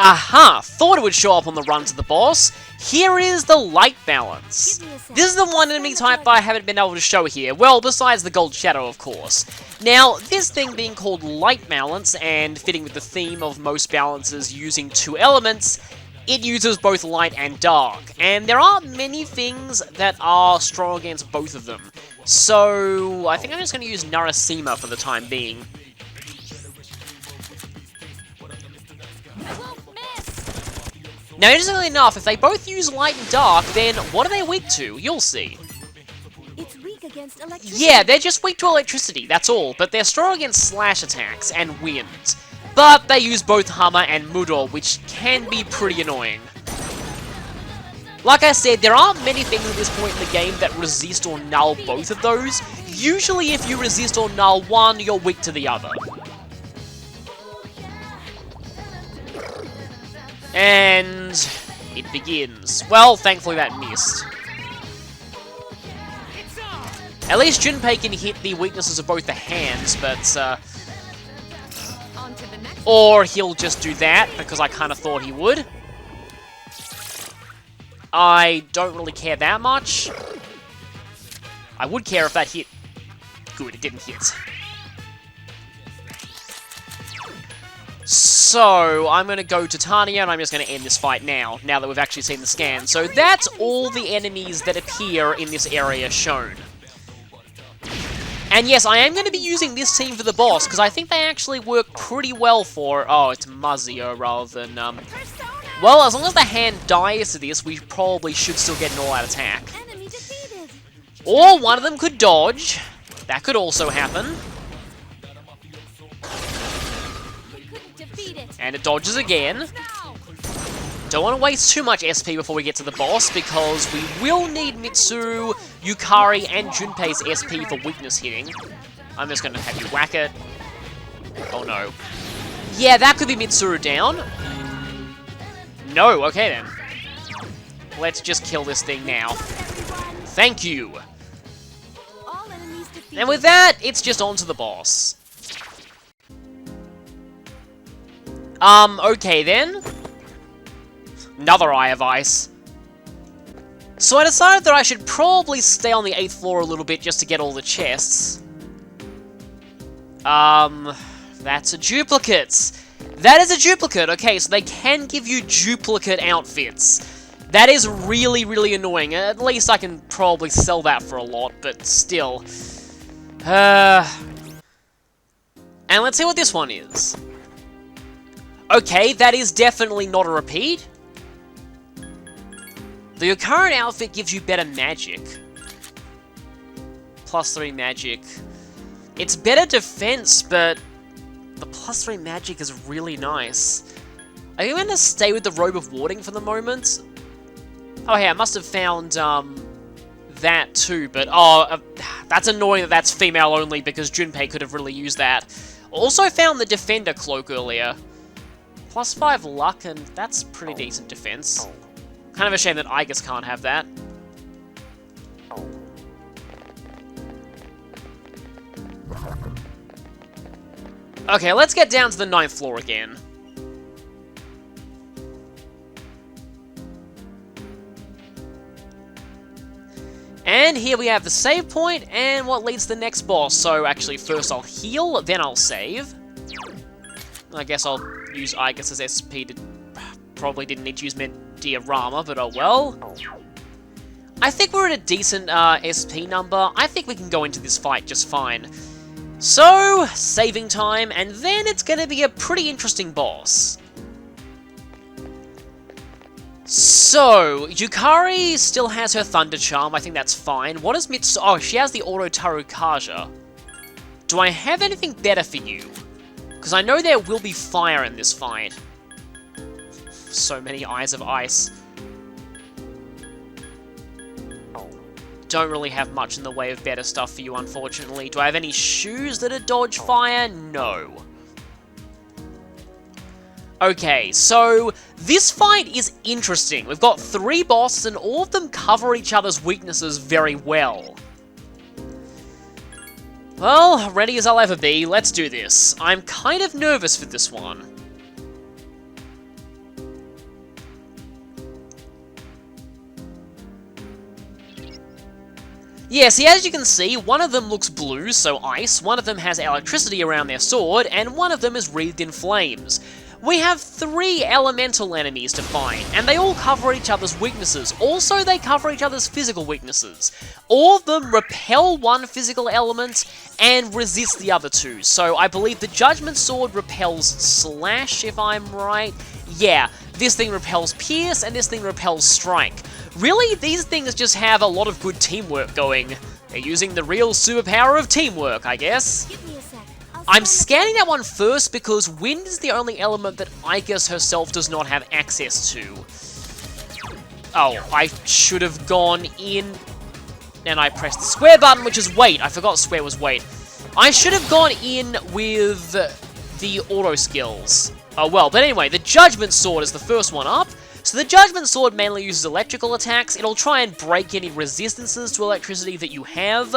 Aha! Thought it would show up on the run to the boss. Here is the Light Balance. This is the one enemy type I haven't been able to show here, well, besides the Gold Shadow, of course. Now, this thing being called Light Balance, and fitting with the theme of most balances using two elements, it uses both light and dark, and there aren't many things that are strong against both of them. So, I think I'm just going to use Narasima for the time being. Now, interestingly enough, if they both use light and dark, then what are they weak to? You'll see. It's weak against electricity. Yeah, they're just weak to electricity, that's all, but they're strong against slash attacks and wind. But they use both Hammer and Mudor, which can be pretty annoying. Like I said, there aren't many things at this point in the game that resist or null both of those. Usually if you resist or null one, you're weak to the other. And it begins. Well, thankfully that missed. At least Junpei can hit the weaknesses of both the hands, but or he'll just do that, because I kind of thought he would. I don't really care that much. I would care if that hit. Good, it didn't hit. So, I'm going to go to Tanya, and I'm just going to end this fight now that we've actually seen the scan. So that's all the enemies that appear in this area shown. And yes, I am going to be using this team for the boss, because I think they actually work pretty well for... Oh, it's Mazio rather than... Well, as long as the hand dies to this, we probably should still get an all-out attack. Or one of them could dodge. That could also happen. And it dodges again. Don't want to waste too much SP before we get to the boss, because we will need Mitsuru, Yukari, and Junpei's SP for weakness hitting. I'm just going to have you whack it. Oh no. Yeah, that could be Mitsuru down. No, okay then. Let's just kill this thing now. Thank you. And with that, it's just on to the boss. Okay then. Another Eye of Ice. So I decided that I should probably stay on the 8th floor a little bit just to get all the chests. That's a duplicate. That is a duplicate. Okay, so they can give you duplicate outfits. That is really, really annoying. At least I can probably sell that for a lot, but still. And let's see what this one is. Okay, that is definitely not a repeat. The current outfit gives you better magic. +3 magic. It's better defense, but the +3 magic is really nice. Are you going to stay with the Robe of Warding for the moment? Oh yeah, I must have found that too, but that's annoying that that's female only, because Junpei could have really used that. Also found the Defender Cloak earlier. +5 luck, and that's pretty decent defense. Kind of a shame that Aigis can't have that. Okay, let's get down to the 9th floor again. And here we have the save point, and what leads to the next boss. So actually, first I'll heal, then I'll save. I guess I'll use Aigis as SP to... Probably didn't need to use Mediarama, but oh well. I think we're at a decent SP number. I think we can go into this fight just fine. So, saving time, and then it's going to be a pretty interesting boss. So, Yukari still has her Thunder Charm. I think that's fine. What is Mitsu? Oh, she has the Auto Tarukaja. Do I have anything better for you? Because I know there will be fire in this fight. So many Eyes of Ice. Don't really have much in the way of better stuff for you, unfortunately. Do I have any shoes that are dodge fire? No. Okay, so this fight is interesting. We've got 3 bosses and all of them cover each other's weaknesses very well. Well, ready as I'll ever be, let's do this. I'm kind of nervous for this one. Yeah, see, as you can see, one of them looks blue, so ice, one of them has electricity around their sword, and one of them is wreathed in flames. We have 3 elemental enemies to fight, and they all cover each other's weaknesses. Also, they cover each other's physical weaknesses. All of them repel one physical element and resist the other 2. So I believe the Judgment Sword repels Slash, if I'm right. Yeah, this thing repels Pierce, and this thing repels Strike. Really, these things just have a lot of good teamwork going. They're using the real superpower of teamwork, I guess. Give me a sec. I'm scanning that one first because wind is the only element that Icus herself does not have access to. Oh, I should have gone in, and I pressed the square button, which is wait. I forgot square was wait. I should have gone in with the auto skills. Oh well, but anyway, the Judgment Sword is the first one up. So the Judgment Sword mainly uses electrical attacks. It'll try and break any resistances to electricity that you have.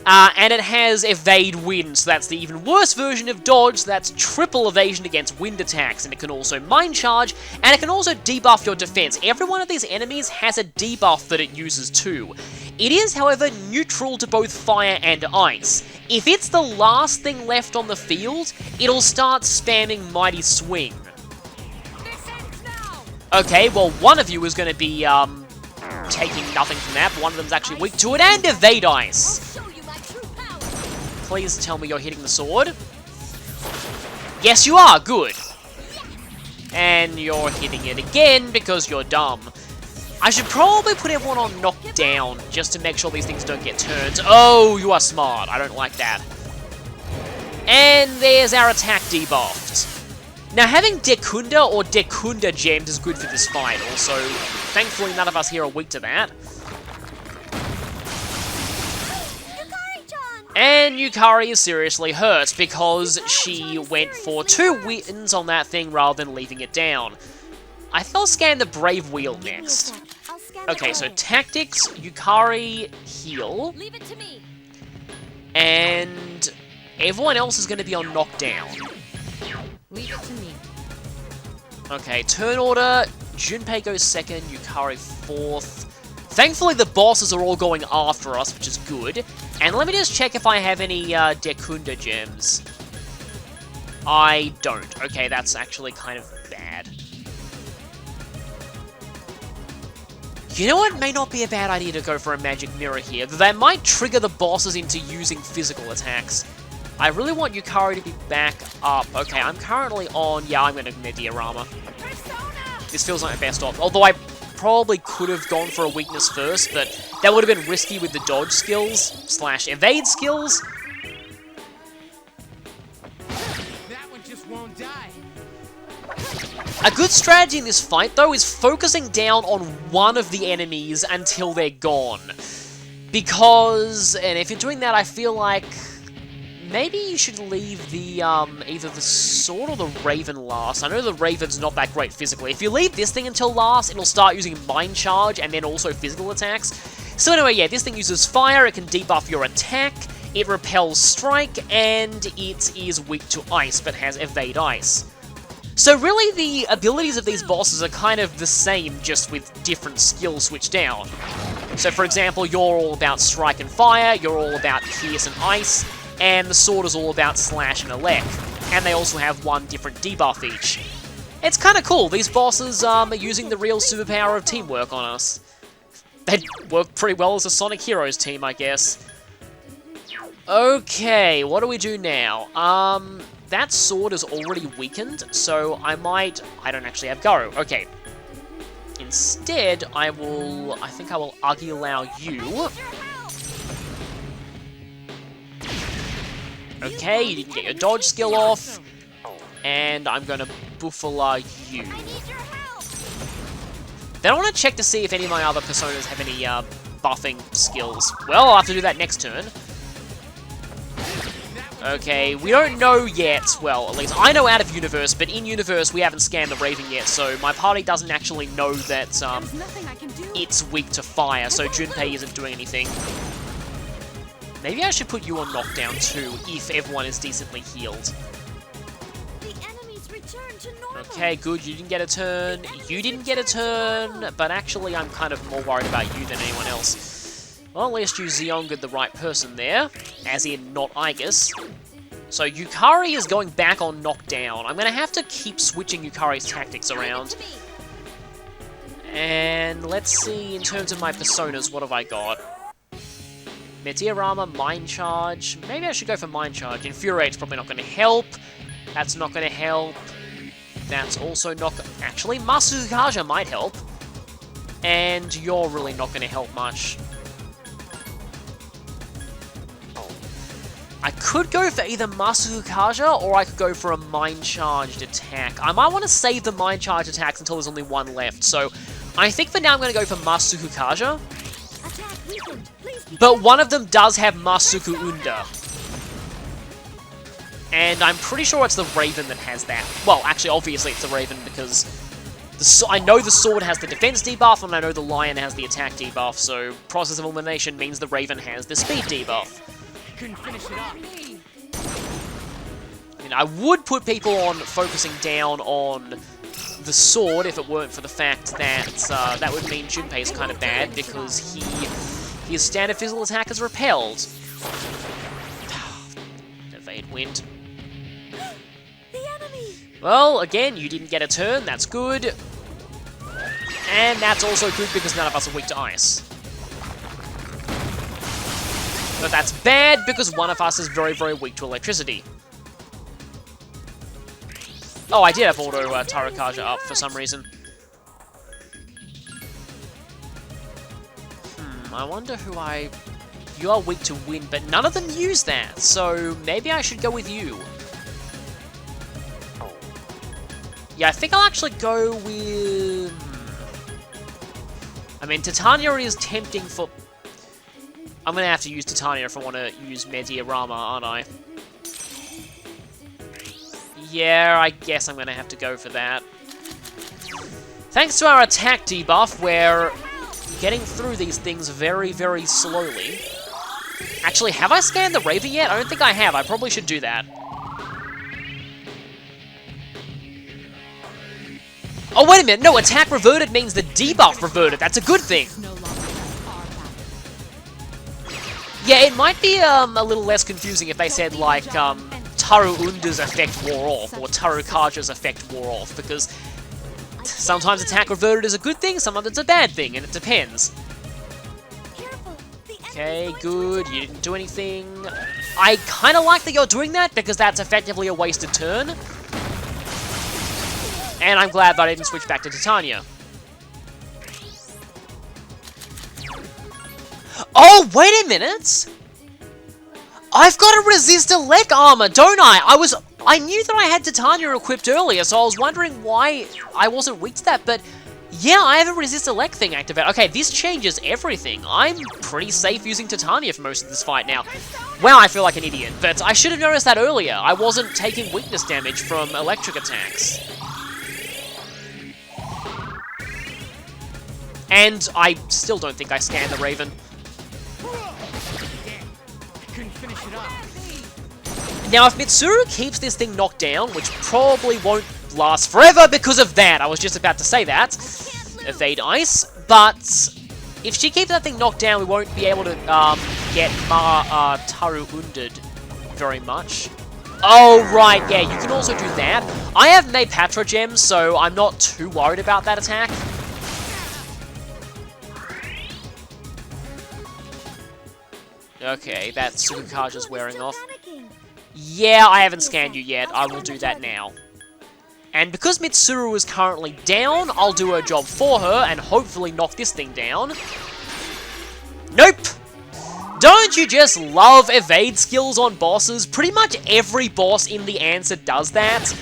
And it has Evade Wind, so that's the even worse version of Dodge. So that's triple evasion against wind attacks. And it can also Mind Charge, and it can also debuff your defense. Every one of these enemies has a debuff that it uses too. It is, however, neutral to both fire and ice. If it's the last thing left on the field, it'll start spamming Mighty Swing. Okay, well, one of you is going to be, taking nothing from that, but one of them's actually weak to it, and Evade Ice! Please tell me you're hitting the sword. Yes, you are! Good! And you're hitting it again because you're dumb. I should probably put everyone on knockdown, just to make sure these things don't get turned. Oh, you are smart. I don't like that. And there's our attack debuffed. Now, having Dekunda or Dekunda gemmed is good for this fight. Also, thankfully, none of us here are weak to that. And Yukari is seriously hurt because she went for 2 wins on that thing rather than leaving it down. I think I'll scan the Brave Wheel next. Okay, so Tactics, Yukari, heal. And everyone else is going to be on knockdown. Leave it to me. Okay, turn order. Junpei goes 2nd, Yukari 4th. Thankfully, the bosses are all going after us, which is good. And let me just check if I have any Dekunda gems. I don't. Okay, that's actually kind of bad. You know what? May not be a bad idea to go for a magic mirror here. That might trigger the bosses into using physical attacks. I really want Yukari to be back up. Okay, I'm currently on... Yeah, I'm going to get Diorama. This feels like my best option. Although I probably could have gone for a weakness first, but that would have been risky with the dodge skills / evade skills. That one just won't die. A good strategy in this fight, though, is focusing down on one of the enemies until they're gone. Because, and if you're doing that, I feel like maybe you should leave the, either the sword or the Raven last. I know the Raven's not that great physically. If you leave this thing until last, it'll start using Mind Charge and then also physical attacks. So anyway, yeah, this thing uses fire, it can debuff your attack, it repels strike, and it is weak to ice, but has evade ice. So really, the abilities of these bosses are kind of the same, just with different skills switched down. So for example, you're all about strike and fire, you're all about pierce and ice, and the sword is all about slash and elect. And they also have one different debuff each. It's kind of cool. These bosses are using the real superpower of teamwork on us. They work pretty well as a Sonic Heroes team, I guess. Okay, what do we do now? That sword is already weakened, so I don't actually have Garu. Okay. Instead, I think I will Agilao you. Okay, you didn't get your dodge skill off. And I'm gonna Buffala you. Then I want to check to see if any of my other personas have any buffing skills. Well, I'll have to do that next turn. Okay, we don't know yet. Well, at least I know out of Universe, but in Universe we haven't scanned the Raven yet, so my party doesn't actually know that it's weak to fire, so Junpei isn't doing anything. Maybe I should put you on knockdown too, if everyone is decently healed. Okay, good, you didn't get a turn. You didn't get a turn, but actually I'm kind of more worried about you than anyone else. Well, at least you Zeonga'd the right person there, as in not Aigis. So Yukari is going back on knockdown. I'm going to have to keep switching Yukari's tactics around. And let's see, in terms of my personas, what have I got? Meteorama, Mind Charge. Maybe I should go for Mind Charge. Infuriate's probably not going to help. That's not going to help. That's also not... Actually, Master Sukaja might help. And you're really not going to help much. I could go for either Master Sukaja or I could go for a Mind Charged attack. I might want to save the Mind Charged attacks until there's only one left. So I think for now I'm going to go for Master Sukaja. But one of them does have Masuku Unda. And I'm pretty sure it's the Raven that has that. Well, actually, obviously it's the Raven because I know the Sword has the defense debuff and I know the Lion has the attack debuff, so Process of Elimination means the Raven has the speed debuff. Couldn't finish it up. And I would put people on focusing down on the Sword if it weren't for the fact that that would mean Junpei's kind of bad because his standard physical attack is repelled. Evade Wind. Well, again, you didn't get a turn, that's good. And that's also good because none of us are weak to ice. But that's bad because one of us is very, very weak to electricity. Oh, I did have auto Tarukaja up for some reason. I wonder who You are weak to wind, but none of them use that, so maybe I should go with you. Yeah, I think I'll actually go with... I mean, Titania is tempting for... I'm going to have to use Titania if I want to use Meteorama, aren't I? Yeah, I guess I'm going to have to go for that. Thanks to our attack debuff, we're getting through these things very, very slowly. Actually, have I scanned the Raven yet? I don't think I have. I probably should do that. Oh, wait a minute. No, attack reverted means the debuff reverted. That's a good thing. Yeah, it might be a little less confusing if they said, like, Taru Unda's effect wore off, or Tarukaja's effect wore off, because sometimes attack reverted is a good thing, sometimes it's a bad thing, and it depends. Okay, good, you didn't do anything. I kind of like that you're doing that, because that's effectively a wasted turn. And I'm glad that I didn't switch back to Titania. Oh, wait a minute! I've got a resist elect armor, don't I? I knew that I had Titania equipped earlier, so I was wondering why I wasn't weak to that, but yeah, I have a resist elect thing activated. Okay, this changes everything. I'm pretty safe using Titania for most of this fight now. Wow, I feel like an idiot, but I should have noticed that earlier. I wasn't taking weakness damage from electric attacks. And I still don't think I scanned the Raven. Now, if Mitsuru keeps this thing knocked down, which probably won't last forever because of that, I was just about to say that, evade ice, but if she keeps that thing knocked down, we won't be able to get Taru Unded very much. Oh, right, yeah, you can also do that. I have Maypatra gems, so I'm not too worried about that attack. Okay, that Sukaja's wearing off. Yeah, I haven't scanned you yet. I will do that now. And because Mitsuru is currently down, I'll do her job for her and hopefully knock this thing down. Nope! Don't you just love evade skills on bosses? Pretty much every boss in the answer does that.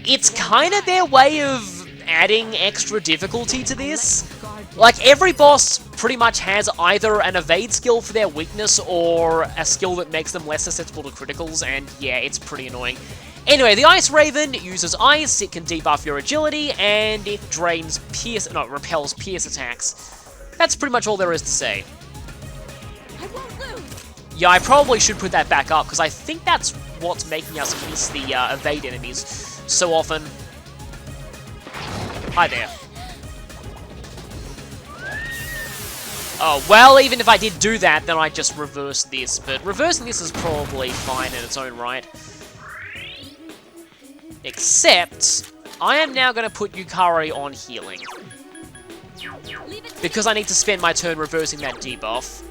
It's kind of their way of adding extra difficulty to this. Like, every boss pretty much has either an evade skill for their weakness or a skill that makes them less susceptible to criticals, and yeah, it's pretty annoying. Anyway, the Ice Raven uses ice, it can debuff your agility, and it repels pierce attacks. That's pretty much all there is to say. Yeah, I probably should put that back up, because I think that's what's making us miss the evade enemies so often. Hi there. Oh, well, even if I did do that, then I just reverse this. But reversing this is probably fine in its own right. Except, I am now going to put Yukari on healing. Because I need to spend my turn reversing that debuff.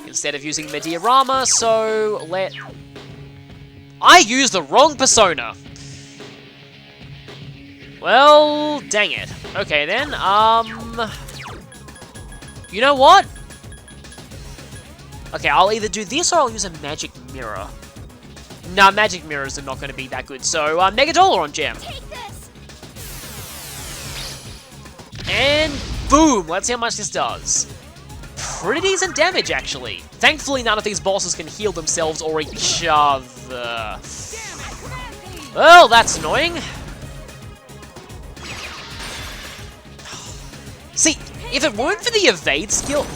Instead of using Mediarama, so I used the wrong persona! Well, dang it. Okay then, you know what? Okay, I'll either do this or I'll use a Magic Mirror. Nah, Magic Mirrors are not going to be that good, so Megadollar on Gem. And boom! Let's see how much this does. Pretty decent damage, actually. Thankfully, none of these bosses can heal themselves or each other. Well, that's annoying. See, if it weren't for the evade skill...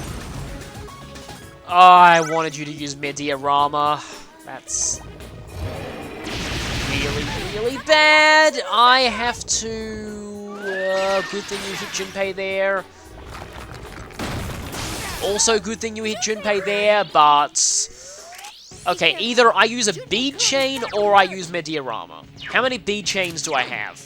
Oh, I wanted you to use Mediarama. That's really, really bad. I have to... good thing you hit Junpei there. Also, good thing you hit Junpei there, but... Okay, either I use a bead chain or I use Mediarama. How many bead chains do I have?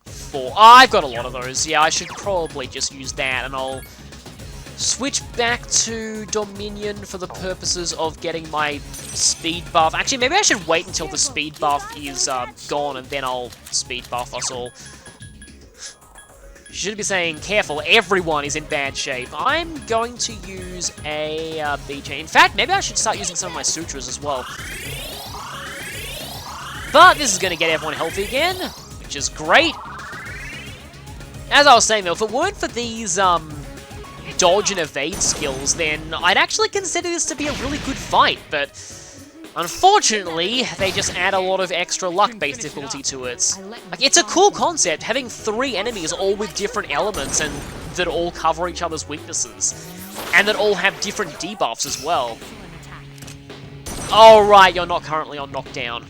4. Oh, I've got a lot of those. Yeah, I should probably just use that, and I'll switch back to Dominion for the purposes of getting my speed buff. Actually, maybe I should wait until the speed buff is gone, and then I'll speed buff us all. Should be saying, careful, everyone is in bad shape. I'm going to use a bead chain. In fact, maybe I should start using some of my sutras as well. But this is going to get everyone healthy again, which is great. As I was saying though, if it weren't for these dodge and evade skills, then I'd actually consider this to be a really good fight, but unfortunately, they just add a lot of extra luck-based difficulty to it. Like, it's a cool concept, having 3 enemies all with different elements and that all cover each other's weaknesses, and that all have different debuffs as well. Oh right, you're not currently on knockdown.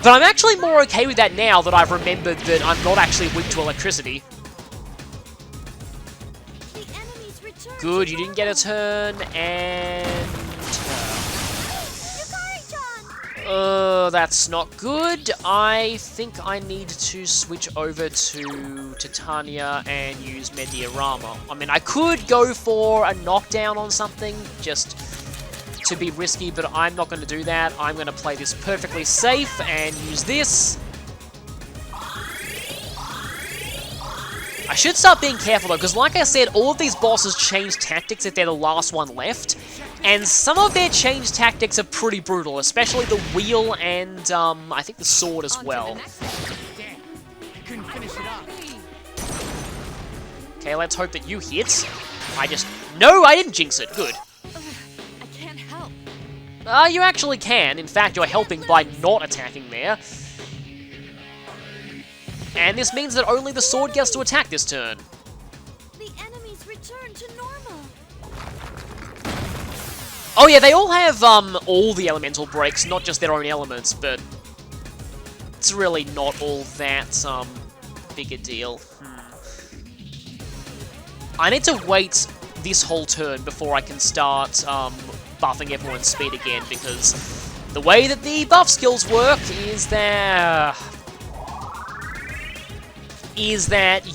But I'm actually more okay with that now that I've remembered that I'm not actually weak to electricity. Good, you didn't get a turn, and... that's not good. I think I need to switch over to Titania and use Mediarama. I mean, I could go for a knockdown on something, just to be risky, but I'm not going to do that. I'm going to play this perfectly safe and use this. I should start being careful though, because like I said, all of these bosses change tactics if they're the last one left, and some of their change tactics are pretty brutal, especially the wheel and I think the sword as well. Okay, let's hope that you hit. No, I didn't jinx it. Good. I can't help. You actually can. In fact, you're helping by not attacking there. And this means that only the sword gets to attack this turn. The enemies return to normal. Oh yeah, they all have all the elemental breaks, not just their own elements, but it's really not all that big a deal. I need to wait this whole turn before I can start buffing everyone's speed again, because the way that the buff skills work is that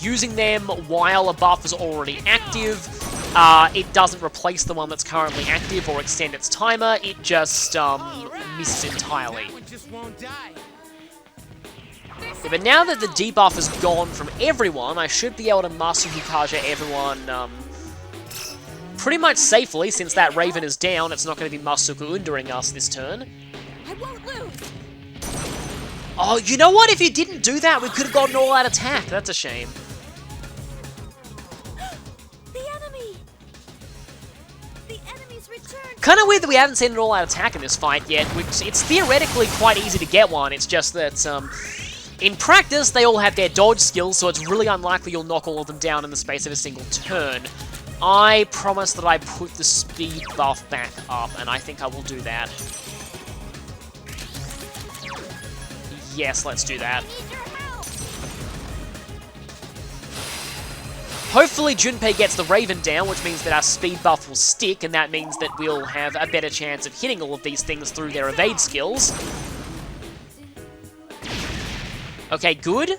using them while a buff is already active, it doesn't replace the one that's currently active or extend its timer, it just misses entirely. Yeah, but now that the debuff is gone from everyone, I should be able to Master Hikaja everyone pretty much safely. Since that Raven is down, it's not going to be Masuku Undering us this turn. I won't lose. Oh, you know what? If you didn't do that, we could have gotten all-out attack. That's a shame. The enemy! The enemy's returned. Kind of weird that we haven't seen an all-out attack in this fight yet, which it's theoretically quite easy to get one. It's just that, in practice, they all have their dodge skills, so it's really unlikely you'll knock all of them down in the space of a single turn. I promise that I put the speed buff back up, and I think I will do that. Yes, let's do that. Hopefully Junpei gets the Raven down, which means that our speed buff will stick, and that means that we'll have a better chance of hitting all of these things through their evade skills. Okay, good.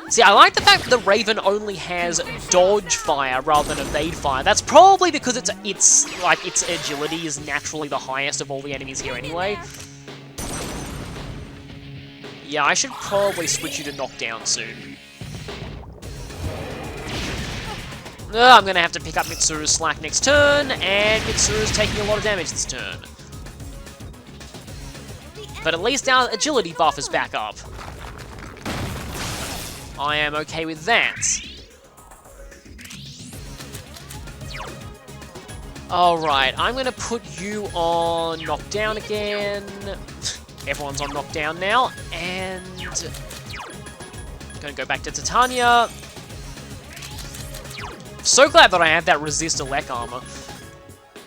See, I like the fact that the Raven only has dodge fire rather than evade fire. That's probably because its agility is naturally the highest of all the enemies here anyway. Yeah, I should probably switch you to knockdown soon. I'm gonna have to pick up Mitsuru's slack next turn, and Mitsuru's taking a lot of damage this turn. But at least our agility buff is back up. I am okay with that. Alright, I'm gonna put you on knockdown again. Everyone's on knockdown now, and gonna go back to Titania. So glad that I have that resist elect armor.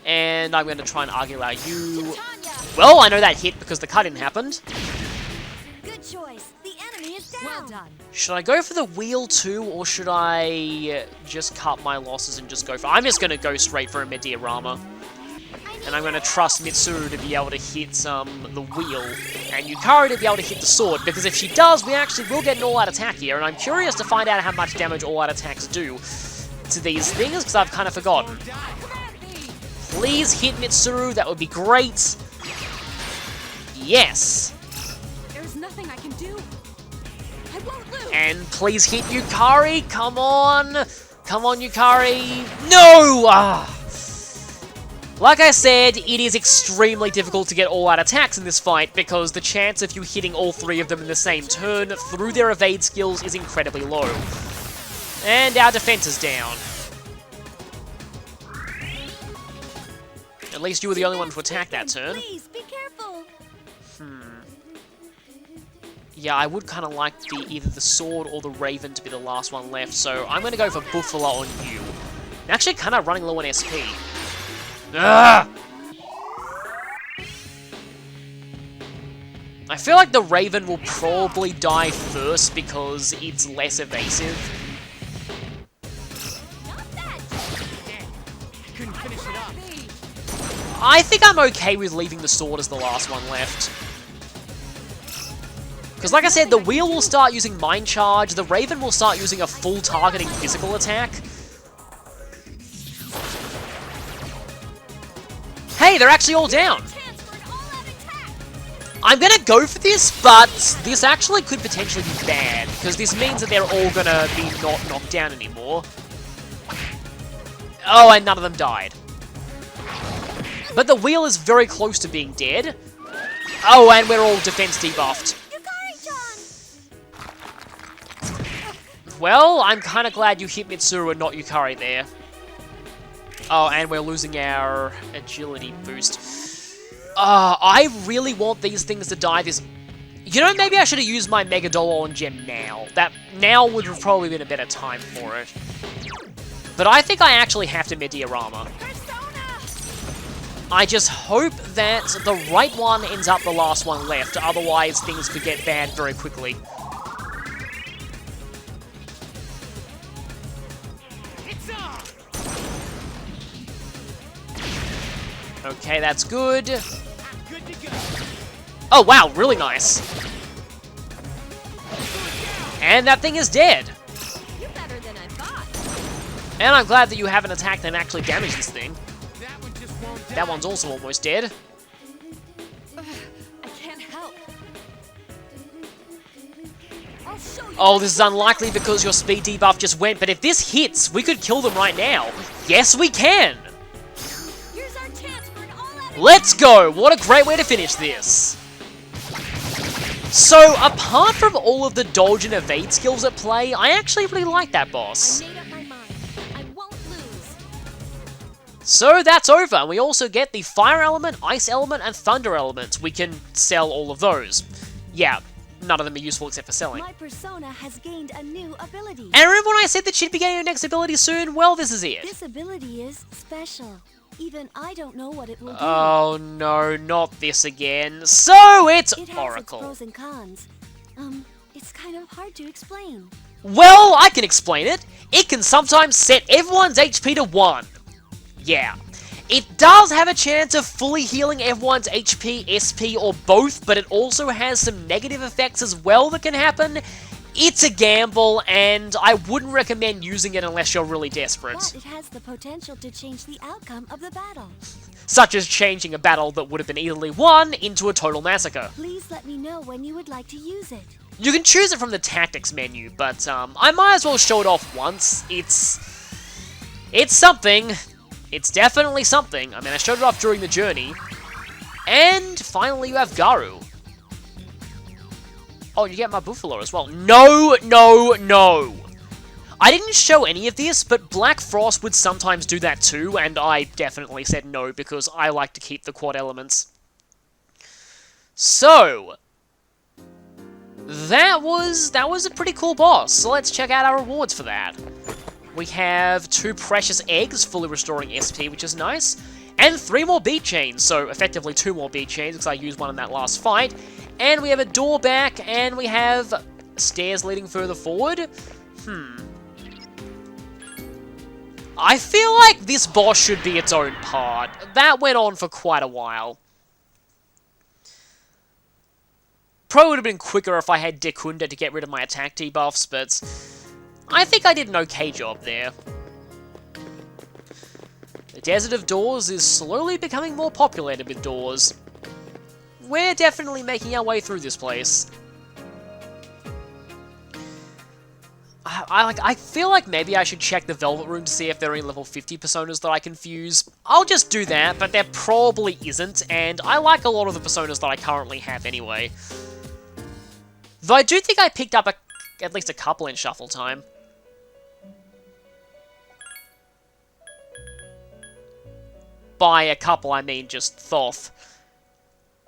And I'm gonna try and argue out you. Well, I know that hit because the cut-in happened. Good choice. The enemy is down. Well done. Should I go for the wheel too, or should I just cut my losses and just go for... I'm just gonna go straight for a Mediarama. And I'm going to trust Mitsuru to be able to hit the wheel, and Yukari to be able to hit the sword, because if she does, we actually will get an all-out attack here, and I'm curious to find out how much damage all-out attacks do to these things, because I've kind of forgotten. Please hit Mitsuru, that would be great. Yes. There's nothing I can do. I won't lose. And please hit Yukari, come on. Come on, Yukari. No! Ah. Like I said, it is extremely difficult to get all-out attacks in this fight because the chance of you hitting all three of them in the same turn through their evade skills is incredibly low. And our defense is down. At least you were the only one to attack that turn. Please, be careful. Yeah, I would kind of like either the sword or the Raven to be the last one left, so I'm going to go for Buffalo on you. I'm actually kind of running low on SP. Ugh! I feel like the Raven will probably die first because it's less evasive. Couldn't finish it up. I think I'm okay with leaving the sword as the last one left. Because like I said, the wheel will start using Mind Charge, the Raven will start using a full targeting physical attack. Hey, they're actually all down! I'm gonna go for this, but this actually could potentially be bad, because this means that they're all gonna be not knocked down anymore. Oh, and none of them died. But the wheel is very close to being dead. Oh, and we're all defense debuffed. Well, I'm kind of glad you hit Mitsuru and not Yukari there. Oh, and we're losing our agility boost. I really want these things to die this... You know, maybe I should have used my Mega Dolon gem now. That now would have probably been a better time for it. But I think I actually have to Mediarama. I just hope that the right one ends up the last one left, otherwise things could get bad very quickly. Okay, that's good. Oh, wow, really nice. And that thing is dead. You're better than I thought. And I'm glad that you haven't attacked and actually damaged this thing. That one just won't die. That one's also almost dead. I can't help. I'll show you. Oh, this is unlikely because your speed debuff just went, but if this hits, we could kill them right now. Yes, we can! Here's our chance for an all-out. Let's go! What a great way to finish this. So, apart from all of the dodge and evade skills at play, I actually really like that boss. I made up my mind. I won't lose. So that's over, and we also get the fire element, ice element, and thunder elements. We can sell all of those. Yeah, none of them are useful except for selling. My persona has gained a new ability. And remember when I said that she'd be getting her next ability soon? Well, this is it. This ability is special. Even I don't know what it will do. Oh no, not this again. So it's It has Oracle. its pros and cons. It's kind of hard to explain. Well, I can explain it. It can sometimes set everyone's HP to 1. Yeah. It does have a chance of fully healing everyone's HP, SP, or both, but it also has some negative effects as well that can happen. It's a gamble, and I wouldn't recommend using it unless you're really desperate. But it has the potential to change the outcome of the battle. Such as changing a battle that would have been easily won into a total massacre. Please let me know when you would like to use it. You can choose it from the tactics menu, but I might as well show it off once. It's something. It's definitely something. I mean, I showed it off during the journey. And finally you have Garu. Oh, you get my Buffalo as well. No, no, no. I didn't show any of this, but Black Frost would sometimes do that too, and I definitely said no because I like to keep the quad elements. So, that was a pretty cool boss, so let's check out our rewards for that. We have 2 precious eggs, fully restoring SP, which is nice, and 3 more beat chains, so effectively 2 more beat chains, because I used one in that last fight. And we have a door back, and we have stairs leading further forward. I feel like this boss should be its own part. That went on for quite a while. Probably would have been quicker if I had Dekunda to get rid of my attack debuffs, but I think I did an okay job there. The Desert of Doors is slowly becoming more populated with doors. We're definitely making our way through this place. I feel like maybe I should check the Velvet Room to see if there are any level 50 personas that I can fuse. I'll just do that, but there probably isn't, and I like a lot of the personas that I currently have anyway. Though I do think I picked up at least a couple in Shuffle Time. By a couple, I mean just Thoth.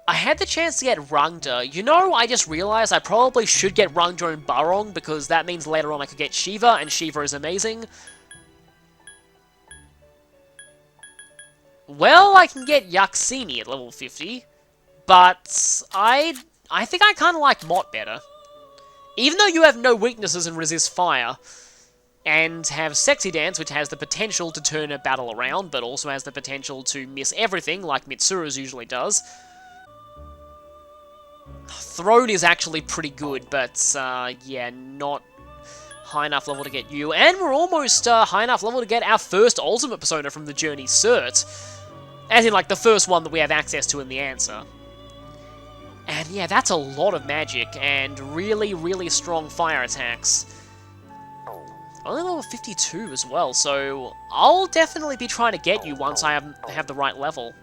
I had the chance to get Rungda. You know, I just realized I probably should get Rungda and Barong, because that means later on I could get Shiva, and Shiva is amazing. Well, I can get Yaksini at level 50, but I think I kind of like Mott better. Even though you have no weaknesses and resist fire, and have Sexy Dance, which has the potential to turn a battle around, but also has the potential to miss everything, like Mitsuru's usually does. Throne is actually pretty good, but, yeah, not high enough level to get you. And we're almost high enough level to get our first Ultimate Persona from the Journey Cert. As in, like, the first one that we have access to in the answer. And, yeah, that's a lot of magic, and really, really strong fire attacks. Only level 52 as well, so I'll definitely be trying to get you once I have the right level.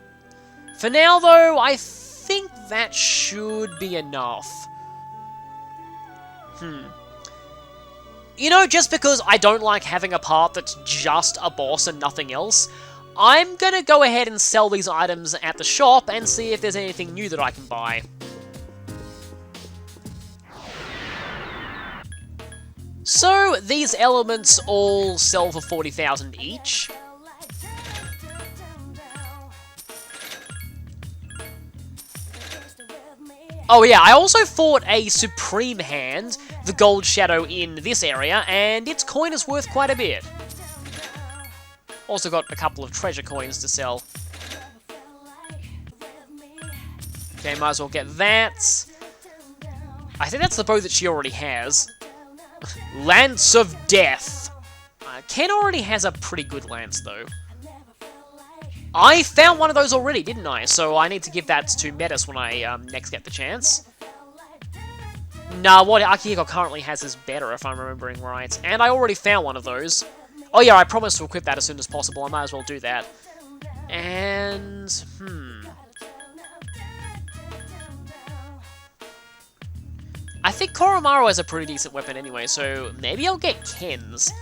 For now, though, I think that should be enough. You know, just because I don't like having a part that's just a boss and nothing else, I'm gonna go ahead and sell these items at the shop and see if there's anything new that I can buy. So, these elements all sell for 40,000 each. Oh yeah, I also fought a Supreme Hand, the Gold Shadow, in this area, and its coin is worth quite a bit. Also got a couple of treasure coins to sell. Okay, might as well get that. I think that's the bow that she already has. Lance of Death. Ken already has a pretty good lance, though. I found one of those already, didn't I? So I need to give that to Metis when I next get the chance. Nah, what Akihiko currently has is better, if I'm remembering right. And I already found one of those. Oh yeah, I promised to equip that as soon as possible. I might as well do that. And, I think Koromaru has a pretty decent weapon anyway, so maybe I'll get Ken's.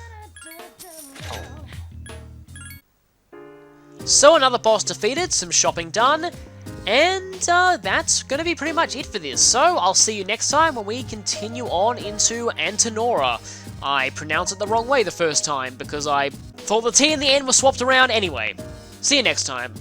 So another boss defeated, some shopping done, and that's going to be pretty much it for this. So I'll see you next time when we continue on into Antinora. I pronounced it the wrong way the first time because I thought the T and the N were swapped around anyway. See you next time.